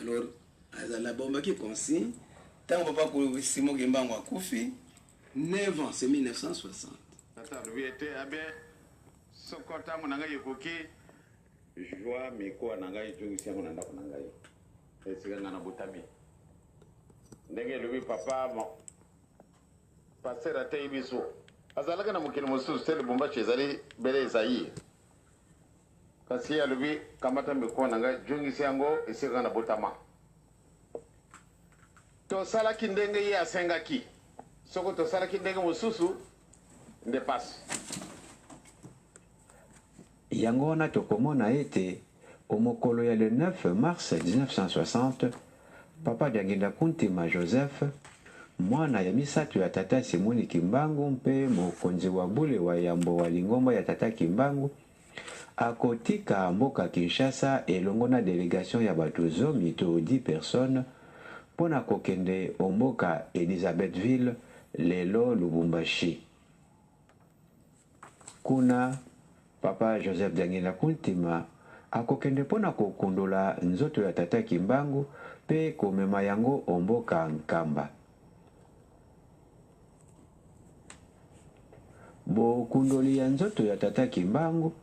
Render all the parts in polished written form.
Alors, la bombe qui consigne, tant que papa Simon Gembango a koufi, 9 ans, c'est 1960. Attends, lui était à bien, son contact, mon angaï yokoki, joie, mais quoi, nangaï, tu sais, mon angaï, nangaï. Et c'est un anabotami. Ndenge lui, papa, mon passer à Taïbiso. Azalaga na mukino musu, c'est le bomba chez Ali, Bele Zaï. Kasi ya lui, kamata miko nangaï, jungi siango, et c'est un anabotama. To sala kindenge ya sengaki. Soko to sala kindenge mususu nde passe. Yango wana tokomona ete omokolo ya le 9 mars 1960 papa Diangenda Kuntima Joseph mwana ya misato ya tata Simoni Kimbangu mpe mokonzi wa bule wa yambo wa lingomba ya tata Kimbangu akotika mboka Kinshasa elongo na délégation ya bato zomi to 10 personnes pona kokende omboka Elisabethville lelo Lubumbashi. Kuna papa Joseph Diangenda Kuntima akokende pona kokondola nzoto ya tata Kimbangu pe komema yango omboka Nkamba. Bo kundoli ya nzoto ya tata Kimbangu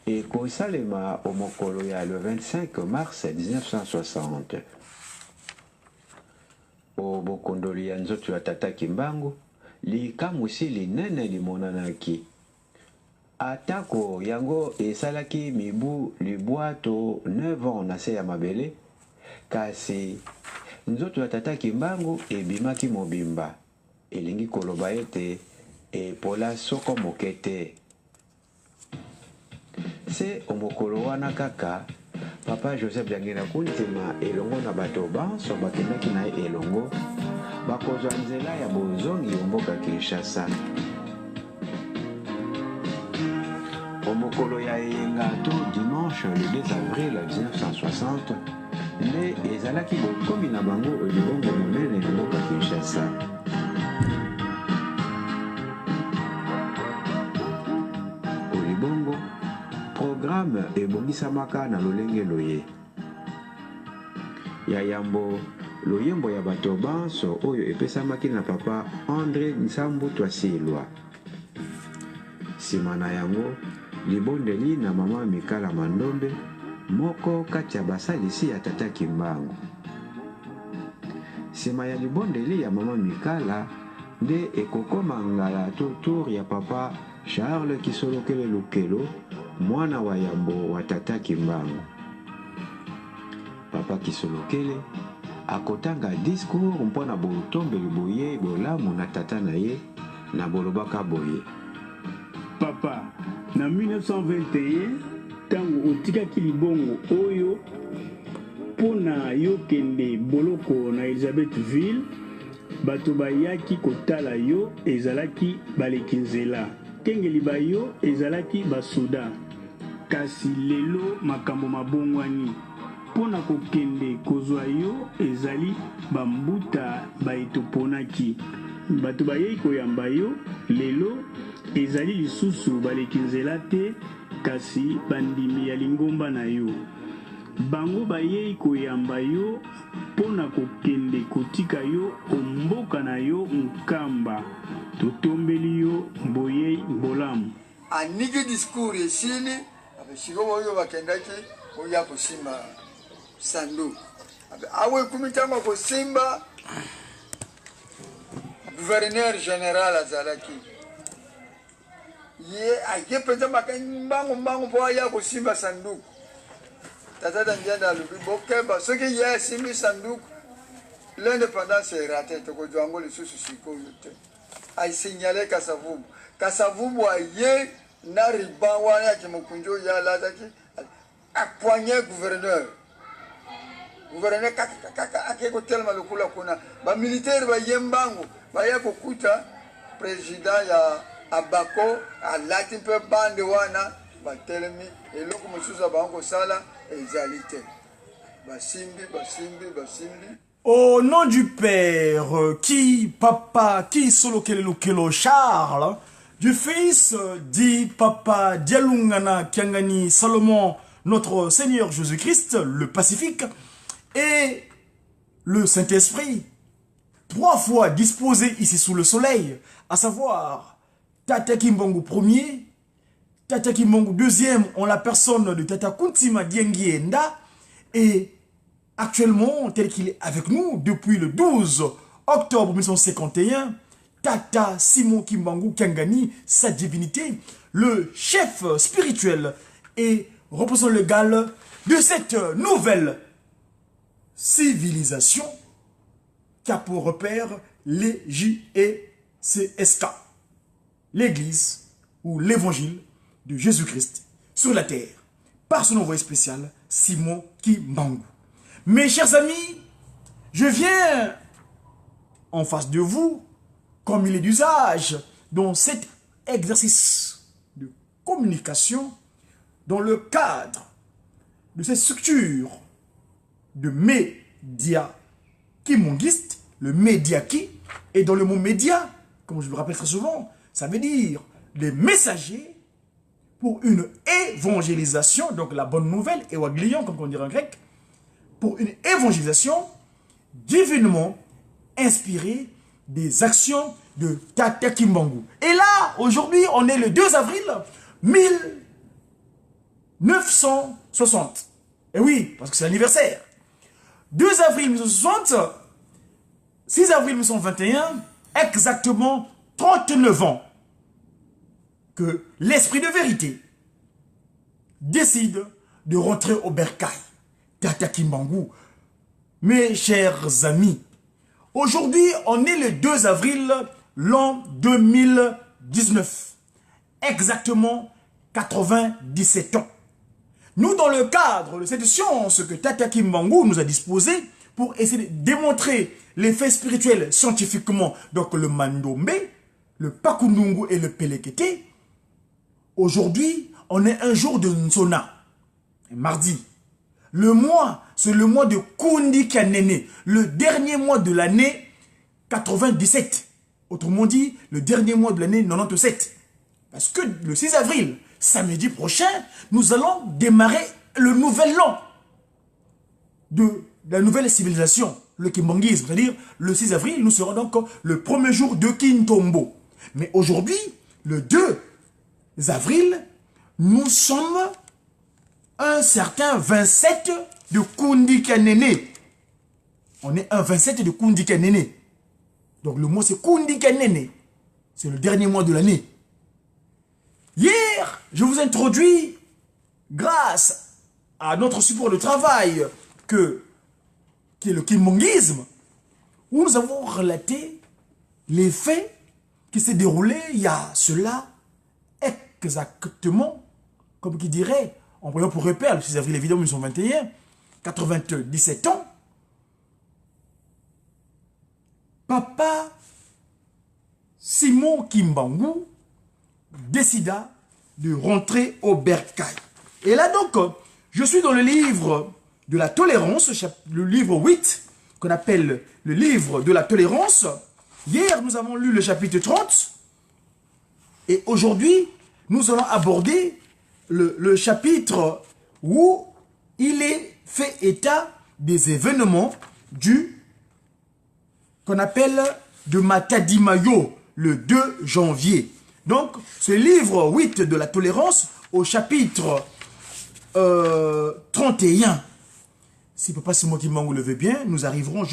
ekosalema omokolo ya le 25 mars 1960. O bokondoli ya nzoto ya tata Kimbangu likamusi linene limonanaki. Atako yango esalaki mibu libwato 9 ans na se ya mabele kasi nzoto ya tata Kimbangu ebimaki mobimba elingi koloba ete epola soko mokete. Se omokolo wana kaka papa Joseph Diangenda Kuntima elongo na bato banso bakendaki na ye elongo bakozwa nzela ya bozongi omboka Kinshasa. Omokolo ya eyenga to dimanche le 2 avril 1960 nde ezalaki bokomi na bango libongo monene na mboka Kinshasa. Olibongo programme ebongisamaka na lolenge loye ya yambo loyembo ya bato banso oyo epesamaki na papa André Nsambu Twasilwa. Sima na yango libondeli na mama Mikala Mandombe moko kati ya basalisi ya tata Kimbangu. Sima ya libondeli ya mama Mikala nde ekokoma ngala to tour ya papa Charles Kisolokele Lukelo mwana wa yambo wa tata Kimbangu. Papa Kisolokele akotanga discours mpona botombeli boye bolamu na tata na ye na bolobaka boye. Papa, na 1921, tango otikaki libongo oyo pona yo kende boloko na Elisabethville, bato bayaki kotala yo ezalaki baleki nzela. Kengeli bayo ezalaki basoda. Kasi lelo makambo mabongwani. Pona kokende kozwa yo ezali bambuta baetoponaki. Bato bayei koyamba yo lelo ezali lisusu baleki nzela te kasi bandimi ya lingomba na yo. Bango bayei koyamba yo pona kokende kotika yo omboka na yo Nkamba. Totombeli yo boyei bolamu. Aniki discours esili abeshiko boyo bakendaki oya kosimba sandu. Awe kumitama kosimba gouverneur général azalaki. Ye aye peza makambango po aya kosimba sanduku. Tata Diangenda lubi bokeba soki ye simbi sanduku l'indépendance est ratée to ko jwango le susu siko yote. Ay signalé Kasavubu. Kasavubu aye na riban wana kimukunjo ya lazaki a poignet gouverneur. Gouverneur kaka akeko telma lokula kuna ba militaire ba yembango ba yako kuta président ya Abako a latin pe bande wana ba telemi eloko musuza bango sala ezalité. Basimbi. Au nom du Père, Papa Kisolokele Lukelo Charles, du Fils, dit Papa Dialungana Kiangani Salomon, notre Seigneur Jésus-Christ, le Pacifique, et le Saint-Esprit, 3 fois disposé ici sous le soleil, à savoir Tata Kimbongo Ier, Tata Kimbongo II en la personne de Tata Kuntima Diengienda, et actuellement, tel qu'il est avec nous depuis le 12 octobre 1951, Tata Simon Kimbangu Kangani, sa divinité, le chef spirituel et représentant légal de cette nouvelle civilisation qui a pour repère les JECSK, l'Église ou l'Évangile de Jésus-Christ sur la terre, par son envoyé spécial, Simon Kimbangu. Mes chers amis, je viens en face de vous, comme il est d'usage, dans cet exercice de communication, dans le cadre de cette structure de média kimonguiste, le média qui, et dans le mot média, comme je vous le rappelle très souvent, ça veut dire les messagers pour une évangélisation, donc la bonne nouvelle, ewaglion, comme on dirait en grec, pour une évangélisation divinement inspirée des actions de Tata Kimbangu. Et là, aujourd'hui, on est le 2 avril 1960. Et oui, parce que c'est l'anniversaire. 2 avril 1960, 6 avril 1921, exactement 39 ans que l'esprit de vérité décide de rentrer au bercail. Tata Kimbangu, mes chers amis, aujourd'hui, on est le 2 avril l'an 2019, exactement 97 ans. Nous, dans le cadre de cette science que Tata Kimbangu nous a disposée pour essayer de démontrer les faits spirituels scientifiquement, donc le Mandombe, le Pakundungu et le Pelekete, aujourd'hui, on est un jour de Nsona, mardi. Le mois, c'est le mois de Kundi Kanene, le dernier mois de l'année 97. Autrement dit, le dernier mois de l'année 97. Parce que le 6 avril, samedi prochain, nous allons démarrer le nouvel an de la nouvelle civilisation, le kimbanguisme. C'est-à-dire, le 6 avril, nous serons donc le premier jour de Kintombo. Mais aujourd'hui, le 2 avril, nous sommes un certain 27 de Kundi Kanene. On est un 27 de Kundi Kanene. Donc le mot c'est Kundi Kanene. C'est le dernier mois de l'année. Hier, je vous introduis, grâce à notre support de travail, qui est le kimbanguisme, où nous avons relaté les faits qui s'est déroulé il y a cela exactement, comme qui dirait, en prenant pour repère le 6 avril évidemment 1921, 97 ans, Papa Simon Kimbangu décida de rentrer au bercail. Et là donc, je suis dans le livre de la tolérance, le livre 8, qu'on appelle le livre de la tolérance. Hier, nous avons lu le chapitre 30. Et aujourd'hui, nous allons aborder le chapitre où il est fait état des événements qu'on appelle de Matadimayo, le 2 janvier. Donc, ce livre 8 de la tolérance, au chapitre 31, si Papa Simon Kimbangu le veut bien, nous arriverons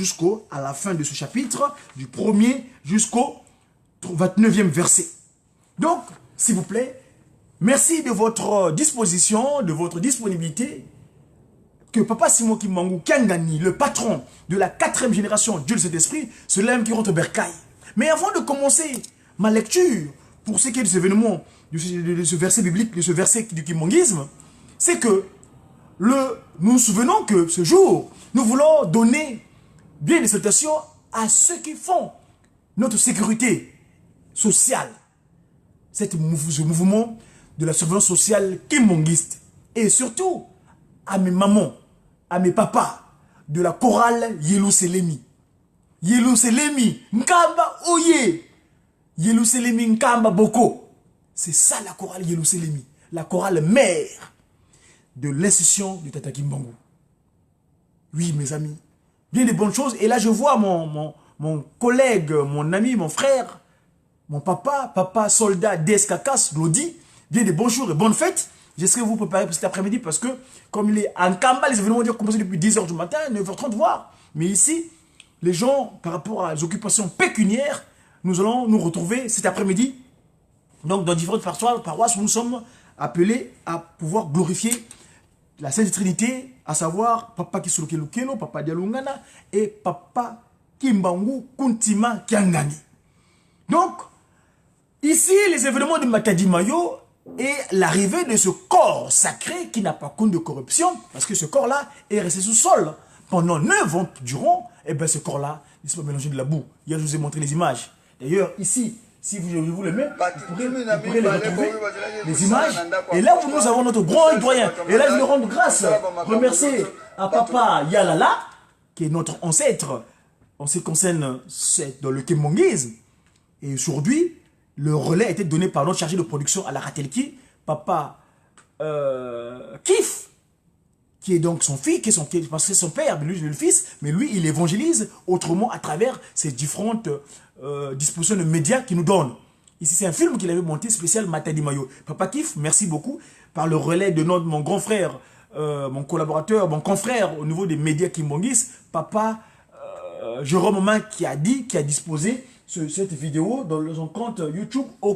à la fin de ce chapitre, du 1er jusqu'au 29e verset. Donc, s'il vous plaît, merci de votre disposition, de votre disponibilité, que Papa Simon Kimbangu Kangani, le patron de la 4e génération Dieu de cet esprit, c'est l'homme qui rentre au bercail. Mais avant de commencer ma lecture, pour ce qui est de ces événements, de ce verset biblique, de ce verset du kimbanguisme, c'est que nous nous souvenons que ce jour, nous voulons donner bien des salutations à ceux qui font notre sécurité sociale. Ce mouvement de la surveillance sociale kimbanguiste. Et surtout, à mes mamans, à mes papas, de la chorale Yeluselemi. Yeluselemi, Nkamba Oye. Yeluselemi, Nkamba Boko. C'est ça la chorale Yeluselemi. La chorale mère de l'institution du Tata Kimbangu. Oui, mes amis, bien des bonnes choses. Et là, je vois mon collègue, mon ami, mon frère, mon papa soldat d'Escakas, Glody, bien des bons jours et bonnes fêtes. J'essaierai de vous préparer pour cet après-midi parce que, comme il est en Kamba, les événements ont commencé depuis 10h du matin, 9h30, voire. Mais ici, les gens, par rapport à les occupations pécuniaires, nous allons nous retrouver cet après-midi. Donc, dans différentes paroisses où nous sommes appelés à pouvoir glorifier la Sainte Trinité, à savoir Papa Kisolokelo, Papa Dialungana et Papa Kimbangu Kuntima Kiangani. Donc, ici, les événements de Matadi Mayo et l'arrivée de ce corps sacré qui n'a pas compte de corruption, parce que ce corps-là est resté sous sol pendant 9 ans durant, et bien ce corps-là, il se peut mélanger de la boue. Hier, je vous ai montré les images. D'ailleurs, ici, si vous les mettez, vous pourrez les retrouver, les images. Et là où nous avons notre grand doyen, et là je lui rends grâce, remercier à Papa Yalala, qui est notre ancêtre, en ce qui concerne dans le kémonguisme. Et aujourd'hui, le relais a été donné par notre chargé de production à la Ratelki, Papa Kif, qui est donc son fils, parce que c'est son père, mais lui, il est le fils, mais lui, il évangélise autrement à travers ces différentes dispositions de médias qu'il nous donne. Ici, c'est un film qu'il avait monté spécial Matadi Mayo. Papa Kif, merci beaucoup, par le relais de mon grand frère, mon collaborateur, mon confrère au niveau des médias Kimbongis, Papa Jérôme Main, qui a disposé cette vidéo dans son compte YouTube au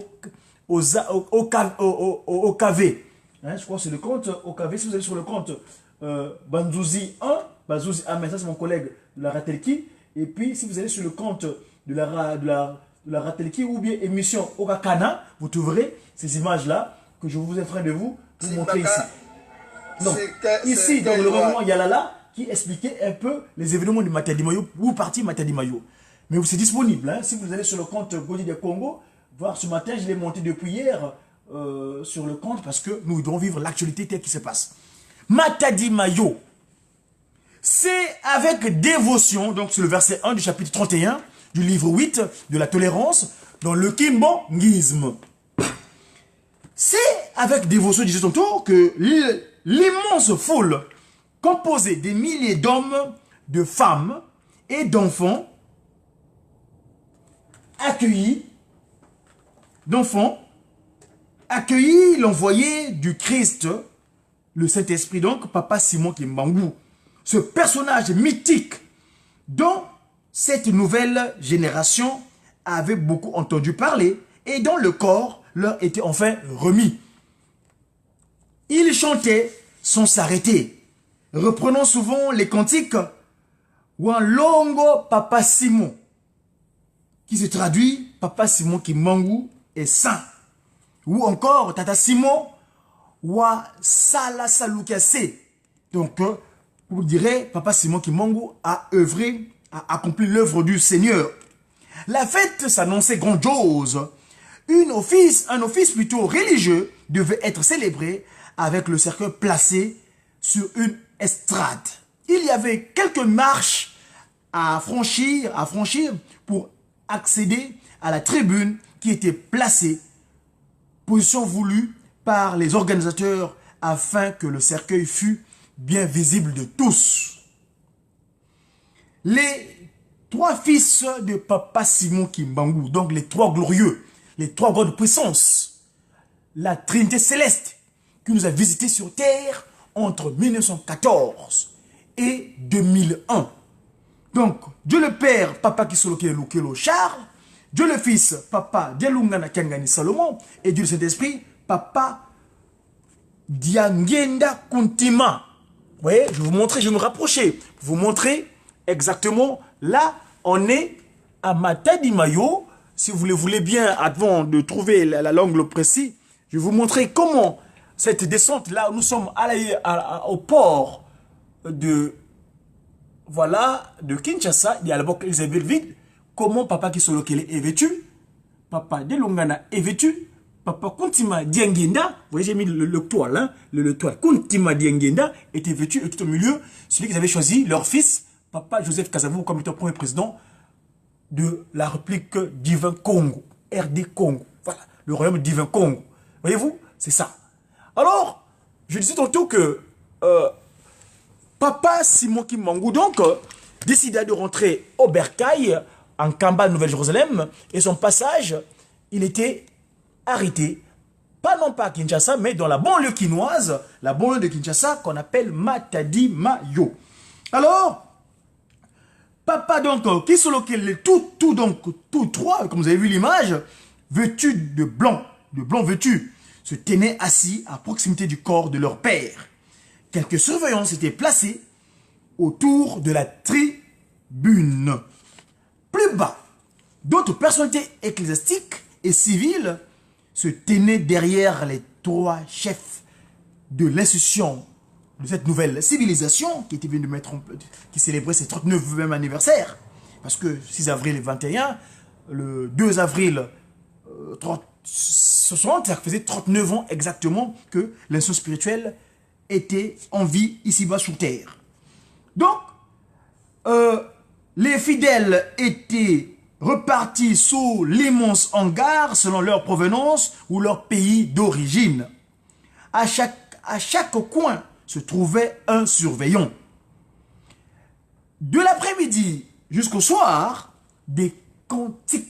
KV. Hein, je crois que c'est le compte OKV. Si vous allez sur le compte Banzouzi 1, Banzouzi 1, mais ça c'est mon collègue de la Ratelki. Et puis si vous allez sur le compte de la Ratelki ou bien émission Okakana, vous trouverez ces images-là que je vous ai en train de vous montrer ici. Donc, ici, dans le roman Yalala, qui expliquait un peu les événements du Matadi Mayo, ou partie Matadi Mayo. Mais c'est disponible, hein, si vous allez sur le compte Godi de Congo, voir ce matin, je l'ai monté depuis hier sur le compte parce que nous devons vivre l'actualité telle qui se passe. Matadi Mayo, c'est avec dévotion, donc c'est le verset 1 du chapitre 31 du livre 8 de la tolérance dans le Kimbongisme. C'est avec dévotion, disait tantôt, que l'immense foule composée des milliers d'hommes, de femmes et d'enfants accueillit l'envoyé du Christ, le Saint-Esprit, donc Papa Simon Kimbangu. Ce personnage mythique dont cette nouvelle génération avait beaucoup entendu parler et dont le corps leur était enfin remis. Il chantait sans s'arrêter, reprenant souvent les cantiques Wanlongo Papa Simon, qui se traduit Papa Simon Kimbangu est saint. Ou encore Tata Simon Wa Sala Salukase. Donc, vous direz, Papa Simon Kimbangu a œuvré, a accompli l'œuvre du Seigneur. La fête s'annonçait grandiose. Un office plutôt religieux devait être célébré avec le cercueil placé sur une estrade. Il y avait quelques marches à franchir pour accéder à la tribune qui était placée, position voulue par les organisateurs afin que le cercueil fût bien visible de tous. Les 3 fils de Papa Simon Kimbangu, donc les 3 glorieux, les 3 grandes puissances, la Trinité céleste qui nous a visités sur terre entre 1914 et 2001. Donc, Dieu le Père, Papa Kisolokelo Charles, Dieu le Fils, Papa Dialungana Kiangani Salomon, et Dieu le Saint-Esprit, Papa Diangenda Kuntima. Vous voyez, je vais vous montrer, je vais me rapprocher, pour vous montrer exactement, là, on est à Matadi Mayo. Si vous le voulez bien, avant de trouver l'angle précis, je vais vous montrer comment cette descente, là, nous sommes au port de Kinshasa, il y a la boucle vide, comment Papa Kisolokele est vêtu, Papa Delongana est vêtu, Papa Kuntima Diangenda, vous voyez, j'ai mis le toile, hein, le toile, Kuntima Diangenda était vêtu, et tout au milieu, celui qu'ils avaient choisi, leur fils, Papa Joseph Kasavubu, comme étant premier président de la République Divin Congo, RD Congo, voilà, le royaume Divin Congo. Voyez-vous, c'est ça. Alors, je disais tantôt que Papa Simon Kimbangu, donc, décida de rentrer au Bercail, en Kamba, Nouvelle-Jérusalem, et son passage, il était arrêté, pas non pas à Kinshasa, mais dans la banlieue quinoise, la banlieue de Kinshasa, qu'on appelle Matadi Mayo. Alors, papa donc, qui sont tous trois, comme vous avez vu l'image, vêtus de blanc vêtus, se tenaient assis à proximité du corps de leur père. Quelques surveillants s'étaient placés autour de la tribune. Plus bas, d'autres personnalités ecclésiastiques et civiles se tenaient derrière les trois chefs de l'institution de cette nouvelle civilisation qui était venue de mettre qui célébrait ses 39e anniversaire. Parce que 6 avril 21, le 2 avril 60, ça faisait 39 ans exactement que l'institution spirituelle était en vie ici-bas sous terre. Donc, les fidèles étaient repartis sous l'immense hangar selon leur provenance ou leur pays d'origine. À chaque coin se trouvait un surveillant. De l'après-midi jusqu'au soir, des cantiques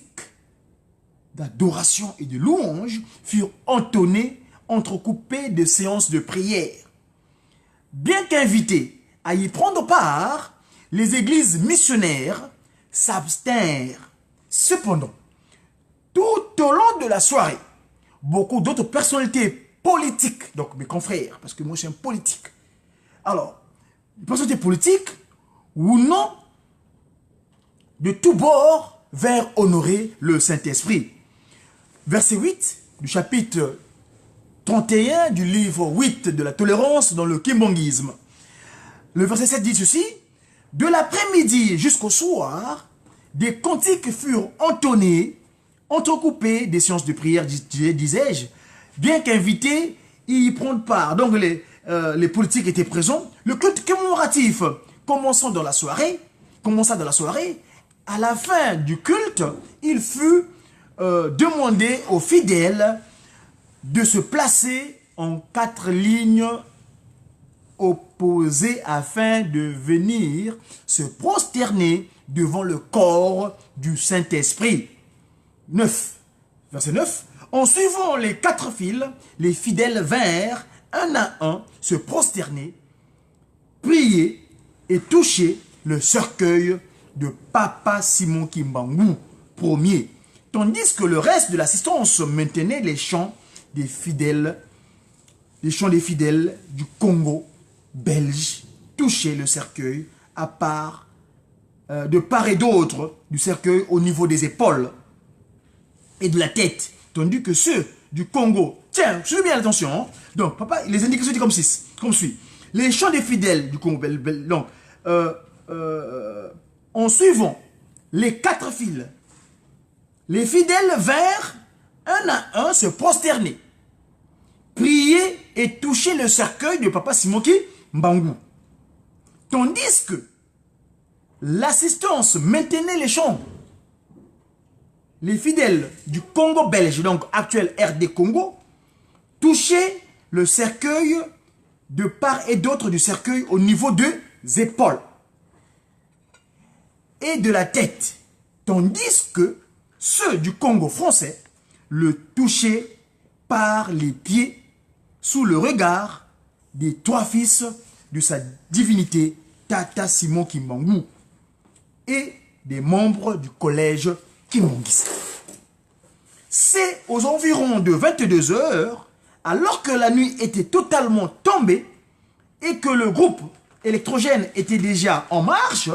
d'adoration et de louange furent entonnés, entrecoupés de séances de prière. Bien qu'invités à y prendre part, les églises missionnaires s'abstinrent. Cependant, tout au long de la soirée, beaucoup d'autres personnalités politiques, donc mes confrères, parce que moi je suis un politique. Alors, les personnalités politiques ou non, de tous bords, vers honorer le Saint-Esprit. Verset 8 du chapitre 31 du livre 8 de la tolérance dans le kimbongisme. Le verset 7 dit ceci: de l'après-midi jusqu'au soir, des cantiques furent entonnés, entrecoupés des séances de prière, disais-je, bien qu'invités, ils y prennent part. Donc les politiques étaient présents. Le culte commémoratif commença dans la soirée. À la fin du culte, il fut demandé aux fidèles de se placer en 4 lignes opposées afin de venir se prosterner devant le corps du Saint-Esprit. 9. Verset 9. En suivant les 4 files, les fidèles vinrent un à un se prosterner, prier et toucher le cercueil de Papa Simon Kimbangu, premier, tandis que le reste de l'assistance maintenait les chants des fidèles du Congo belge, touchaient le cercueil de part et d'autre du cercueil au niveau des épaules et de la tête, tandis que ceux du Congo, tiens, suivez bien attention, hein? Donc papa, les indications disent comme suit. Les chants des fidèles du Congo belge, donc en suivant les 4 files, les fidèles vinrent un à un se prosterner, prier et toucher le cercueil de Papa Simoki Mbangu. Tandis que l'assistance maintenait les chants. Les fidèles du Congo belge, donc actuel RD Congo, touchaient le cercueil de part et d'autre du cercueil au niveau des épaules et de la tête, tandis que ceux du Congo français le touchaient par les pieds sous le regard des 3 fils de sa divinité Tata Simon Kimbangu et des membres du collège kimbangiste. C'est aux environs de 22 heures, alors que la nuit était totalement tombée et que le groupe électrogène était déjà en marche,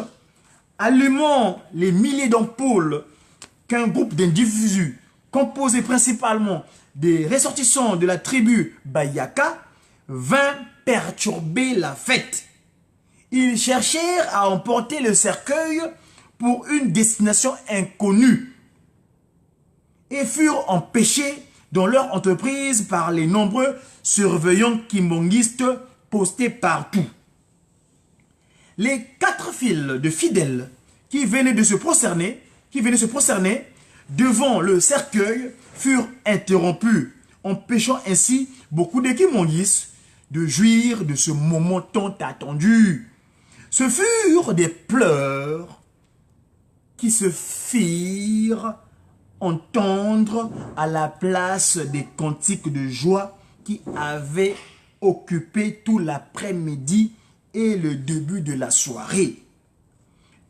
allumant les milliers d'ampoules qu'un groupe d'individus composé principalement des ressortissants de la tribu Bayaka vint perturber la fête. Ils cherchèrent à emporter le cercueil pour une destination inconnue et furent empêchés dans leur entreprise par les nombreux surveillants kimbongistes postés partout. Les 4 files de fidèles qui venaient se prosterner devant le cercueil furent interrompus, empêchant ainsi beaucoup de kimbongistes de jouir de ce moment tant attendu. Ce furent des pleurs qui se firent entendre à la place des cantiques de joie qui avaient occupé tout l'après-midi et le début de la soirée.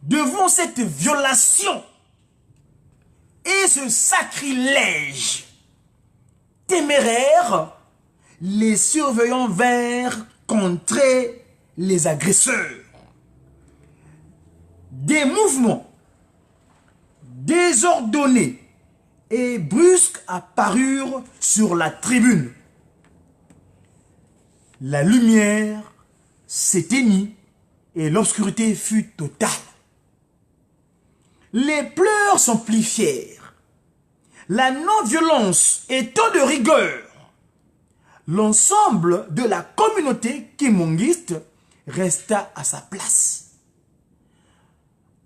Devant cette violation et ce sacrilège téméraire, les surveillants vinrent contrer les agresseurs. Des mouvements désordonnés et brusques apparurent sur la tribune. La lumière s'éteignit et l'obscurité fut totale. Les pleurs s'amplifièrent. La non-violence étant de rigueur, l'ensemble de la communauté kimongiste resta à sa place.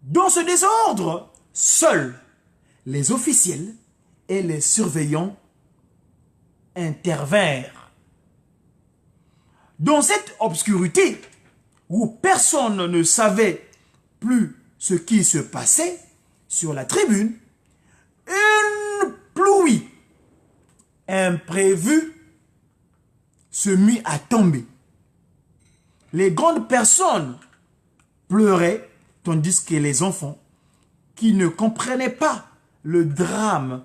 Dans ce désordre, seuls les officiels et les surveillants intervinrent. Dans cette obscurité, où personne ne savait plus ce qui se passait sur la tribune, une pluie imprévue se mit à tomber. Les grandes personnes pleuraient, tandis que les enfants, qui ne comprenaient pas le drame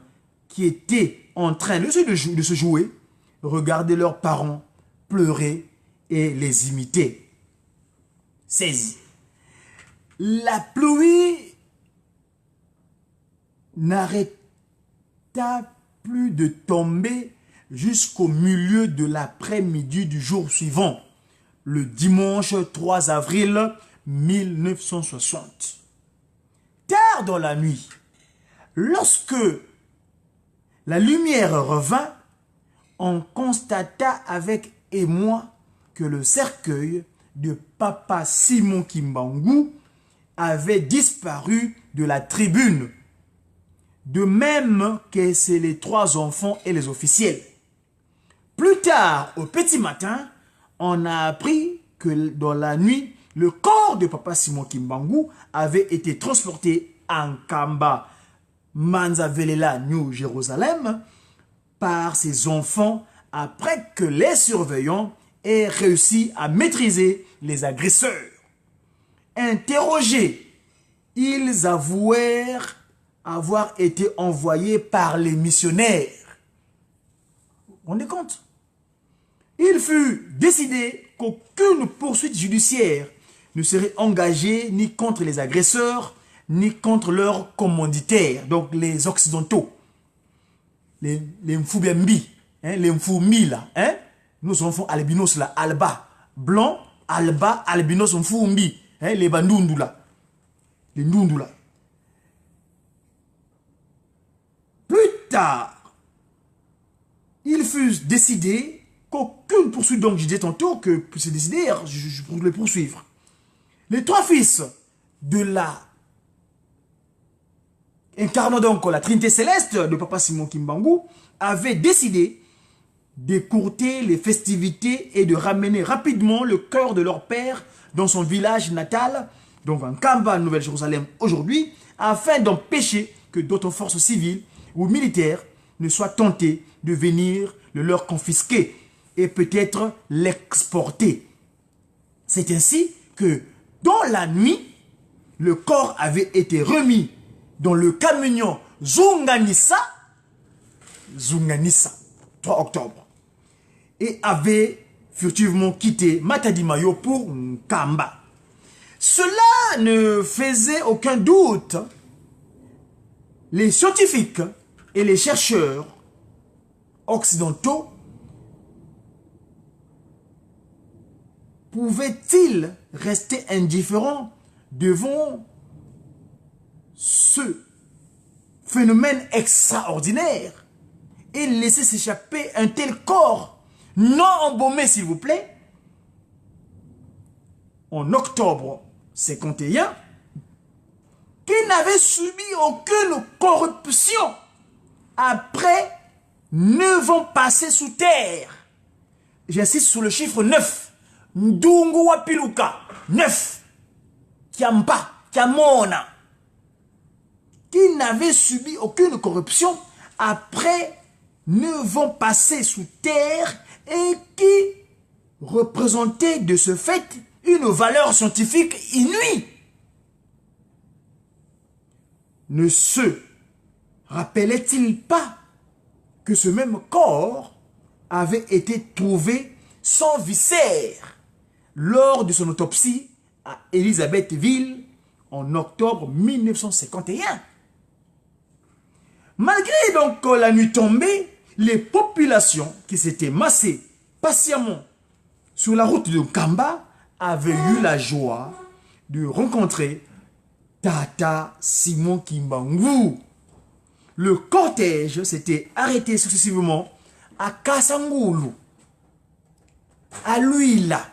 qui était en train de se jouer, regardaient leurs parents pleurer et les imiter. 16. La pluie n'arrêta plus de tomber jusqu'au milieu de l'après-midi du jour suivant, le dimanche 3 avril 1960. Tard dans la nuit, lorsque la lumière revint, on constata avec émoi que le cercueil de Papa Simon Kimbangu avait disparu de la tribune, de même que c'est les 3 enfants et les officiels. Plus tard, au petit matin, on a appris que dans la nuit, le corps de Papa Simon Kimbangu avait été transporté en Kamba, Manzavelela, New Jérusalem, par ses enfants après que les surveillants aient réussi à maîtriser les agresseurs. Interrogés, ils avouèrent avoir été envoyés par les missionnaires. Vous vous rendez compte? Il fut décidé qu'aucune poursuite judiciaire ne serait engagée ni contre les agresseurs, ni contre leurs commanditaires, donc les occidentaux, les Mfubembi, hein, les Mfumi là, hein, nos enfants albinos là, Alba, blanc, Alba, albinos Mfumbi, hein, les Bandundu là, les Ndundu là. Plus tard, il fut décidé qu'aucune poursuite, donc je disais tantôt que c'est décidé, je pourrais les poursuivre. Les 3 fils de la incarnant donc la Trinité Céleste de Papa Simon Kimbangu avaient décidé d'écourter les festivités et de ramener rapidement le cœur de leur père dans son village natal, donc en Kamba, Nouvelle-Jérusalem aujourd'hui, afin d'empêcher que d'autres forces civiles ou militaires ne soient tentées de venir le leur confisquer et peut-être l'exporter. C'est ainsi que dans la nuit, le corps avait été remis dans le camion Zunganissa, 3 octobre, et avait furtivement quitté Matadi-Mayo pour Nkamba. Cela ne faisait aucun doute. Les scientifiques et les chercheurs occidentaux pouvaient-ils rester indifférents devant ce phénomène extraordinaire et laisser s'échapper un tel corps non embaumé, s'il vous plaît, en octobre 51, qui n'avait subi aucune corruption après 9 ans passés sous terre. J'insiste sur le chiffre 9. Ndungu Wapiluka, 9. Kiamba, Kiamona, qui n'avait subi aucune corruption après 9 ans passés sous terre et qui représentait de ce fait une valeur scientifique inouïe. Ne se rappelait-il pas que ce même corps avait été trouvé sans viscères lors de son autopsie à Elisabethville en octobre 1951. Malgré donc la nuit tombée, les populations qui s'étaient massées patiemment sur la route de Kamba avaient eu la joie de rencontrer Tata Simon Kimbangu. Le cortège s'était arrêté successivement à Kasangulu, à Luila,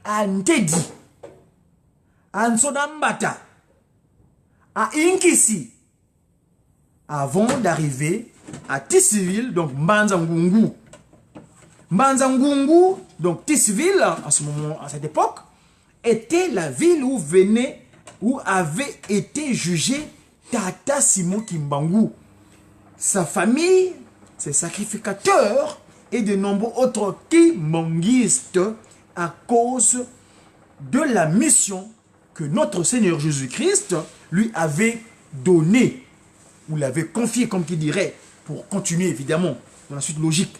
à Ntedi, à Nsodambata, à Inkisi, avant d'arriver à Tissiville, donc Mbanzangungu. Mbanzangungu, donc Tissiville, à ce moment, à cette époque, était la ville où avait été jugé Tata Simon Kimbangu. Sa famille, ses sacrificateurs et de nombreux autres kimbanguistes à cause de la mission que notre Seigneur Jésus-Christ lui avait donnée, ou l'avait confiée, comme qui dirait, pour continuer évidemment dans la suite logique.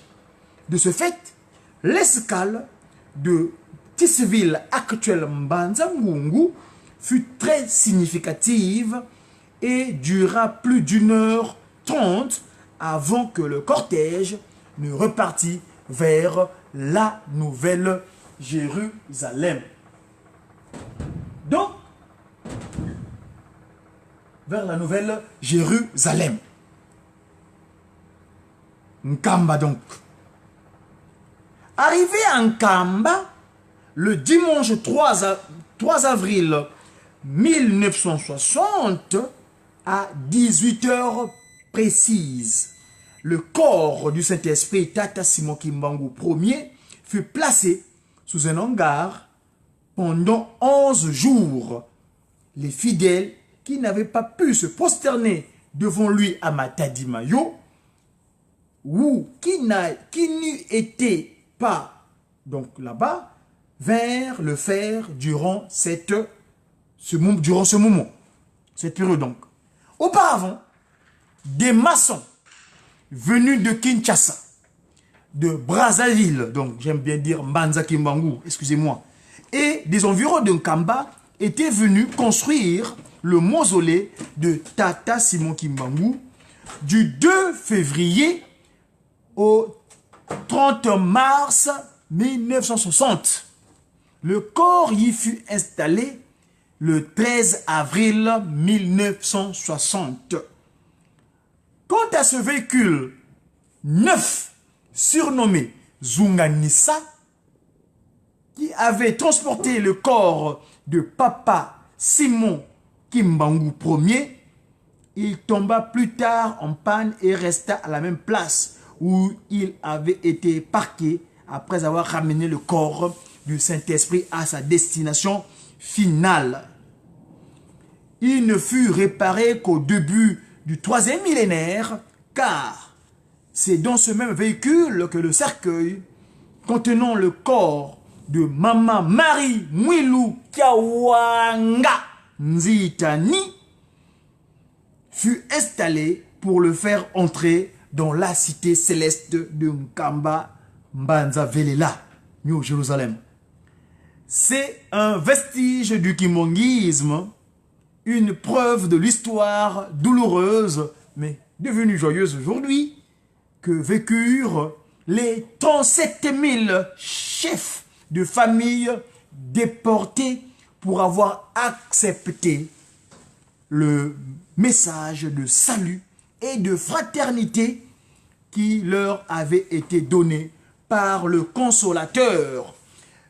De ce fait, l'escale de Tissiville, actuelle Mbanzangungu, fut très significative et dura plus d'1h30 avant que le cortège ne repartît vers la Nouvelle Jérusalem. Donc, vers la Nouvelle Jérusalem. Nkamba donc. Arrivé à Nkamba, le dimanche 3 avril 1960, à 18h précises, le corps du Saint-Esprit Tata Simon Kimbangu Ier fut placé sous un hangar pendant 11 jours. Les fidèles qui n'avaient pas pu se prosterner devant lui à Matadi-Mayo ou qui n'y étaient pas donc là-bas vinrent le faire durant ce moment, cette période donc. Auparavant, des maçons venus de Kinshasa, de Brazzaville, donc j'aime bien dire Mbanza Kimbangu, excusez-moi, et des environs de Nkamba étaient venus construire le mausolée de Tata Simon Kimbangu du 2 février au 30 mars 1960. Le corps y fut installé le 13 avril 1960. Quant à ce véhicule neuf, surnommé Zunganissa, qui avait transporté le corps de Papa Simon Kimbangu Ier, il tomba plus tard en panne et resta à la même place où il avait été parqué après avoir ramené le corps du Saint-Esprit à sa destination finale. Il ne fut réparé qu'au début du 3e millénaire, car c'est dans ce même véhicule que le cercueil contenant le corps de Maman Marie Mwilu Kiawanga Nzitani fut installé pour le faire entrer dans la cité céleste de Nkamba Mbanza Velela, New Jérusalem. C'est un vestige du kimbanguisme, une preuve de l'histoire douloureuse, mais devenue joyeuse aujourd'hui, que vécurent les 37 000 chefs de famille déportés pour avoir accepté le message de salut et de fraternité qui leur avait été donné par le consolateur.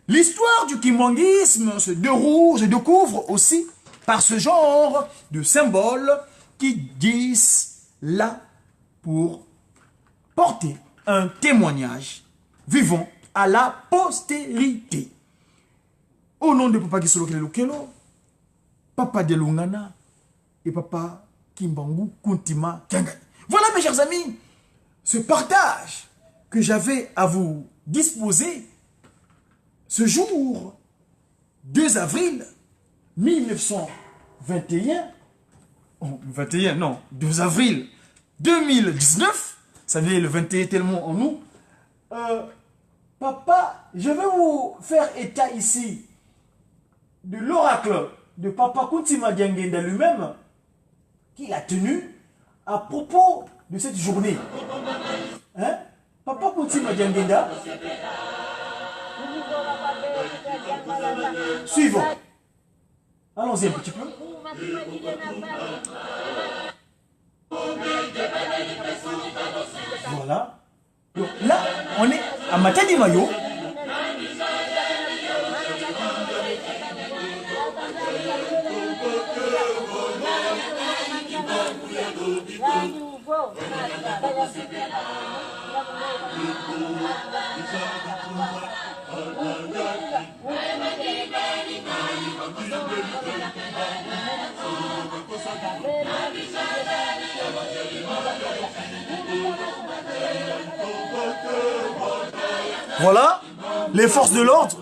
L'histoire du kimbanguisme se découvre aussi par ce genre de symboles qui disent là pour porter un témoignage vivant à la postérité. Au nom de Papa Gisolo Kelelo, Papa Delungana et Papa Kimbangu Kuntima Kiangani. Voilà mes chers amis, ce partage que j'avais à vous disposer ce jour 2 avril 1921, 21 non, 2 avril 2019, ça veut dire le 21 tellement en nous. Papa, je vais vous faire état ici de l'oracle de Papa Kuntima Diangenda lui-même qu'il a tenu à propos de cette journée. Hein? Papa Kuntima Diangenda. Suivons. Allons-y un petit peu. Voilà. Donc là, on est à Matadi Mayo. Voilà, les forces de l'ordre.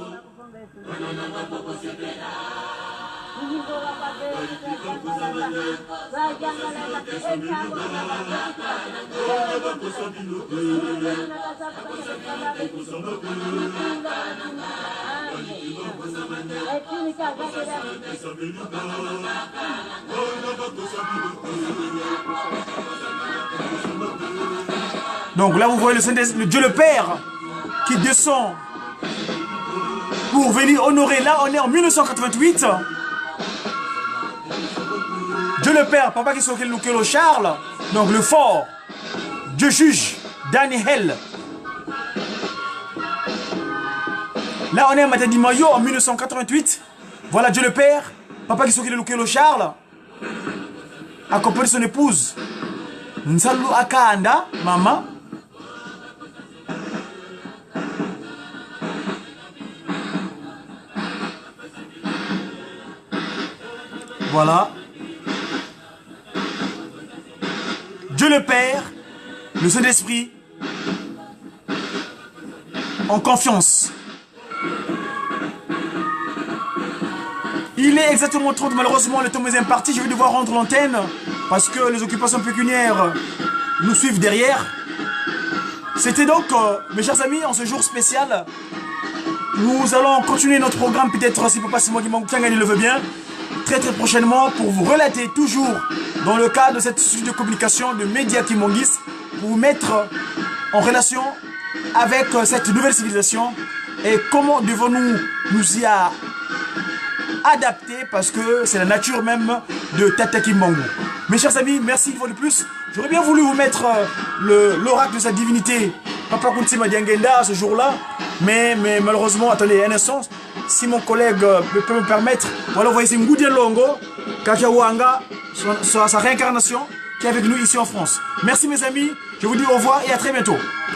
Donc là, vous voyez le Dieu le Père qui descend pour venir honorer. Là, on est en 1988. Dieu le Père, Papa qui s'occupe de Charles, donc le fort, Dieu juge, Daniel. Là, on est à Matadi Mayo en 1988. Voilà Dieu le Père, Papa qui s'occupe de Charles, accompagné de son épouse, Nsalu Akanda, maman. Voilà. Dieu le Père, le Saint-Esprit, en confiance. Il est exactement 30, malheureusement le temps est imparti, je vais devoir rendre l'antenne parce que les occupations pécuniaires nous suivent derrière. C'était donc, mes chers amis, en ce jour spécial, nous allons continuer notre programme, peut-être si Papa Simon Kiangani le veut bien, très prochainement pour vous relater toujours dans le cadre de cette suite de communication de Média Kimongis, pour vous mettre en relation avec cette nouvelle civilisation et comment devons-nous nous y adapter parce que c'est la nature même de Tata Kimbangu. Mes chers amis, merci une fois de plus. J'aurais bien voulu vous mettre l'oracle de sa divinité, Papa Kuntima Diangenda, ce jour-là, mais malheureusement, attendez un instant, si mon collègue peut me permettre, voilà, vous voyez, c'est Ngoudia Longo, Kakawanga, sa réincarnation, qui est avec nous ici en France. Merci mes amis, je vous dis au revoir et à très bientôt.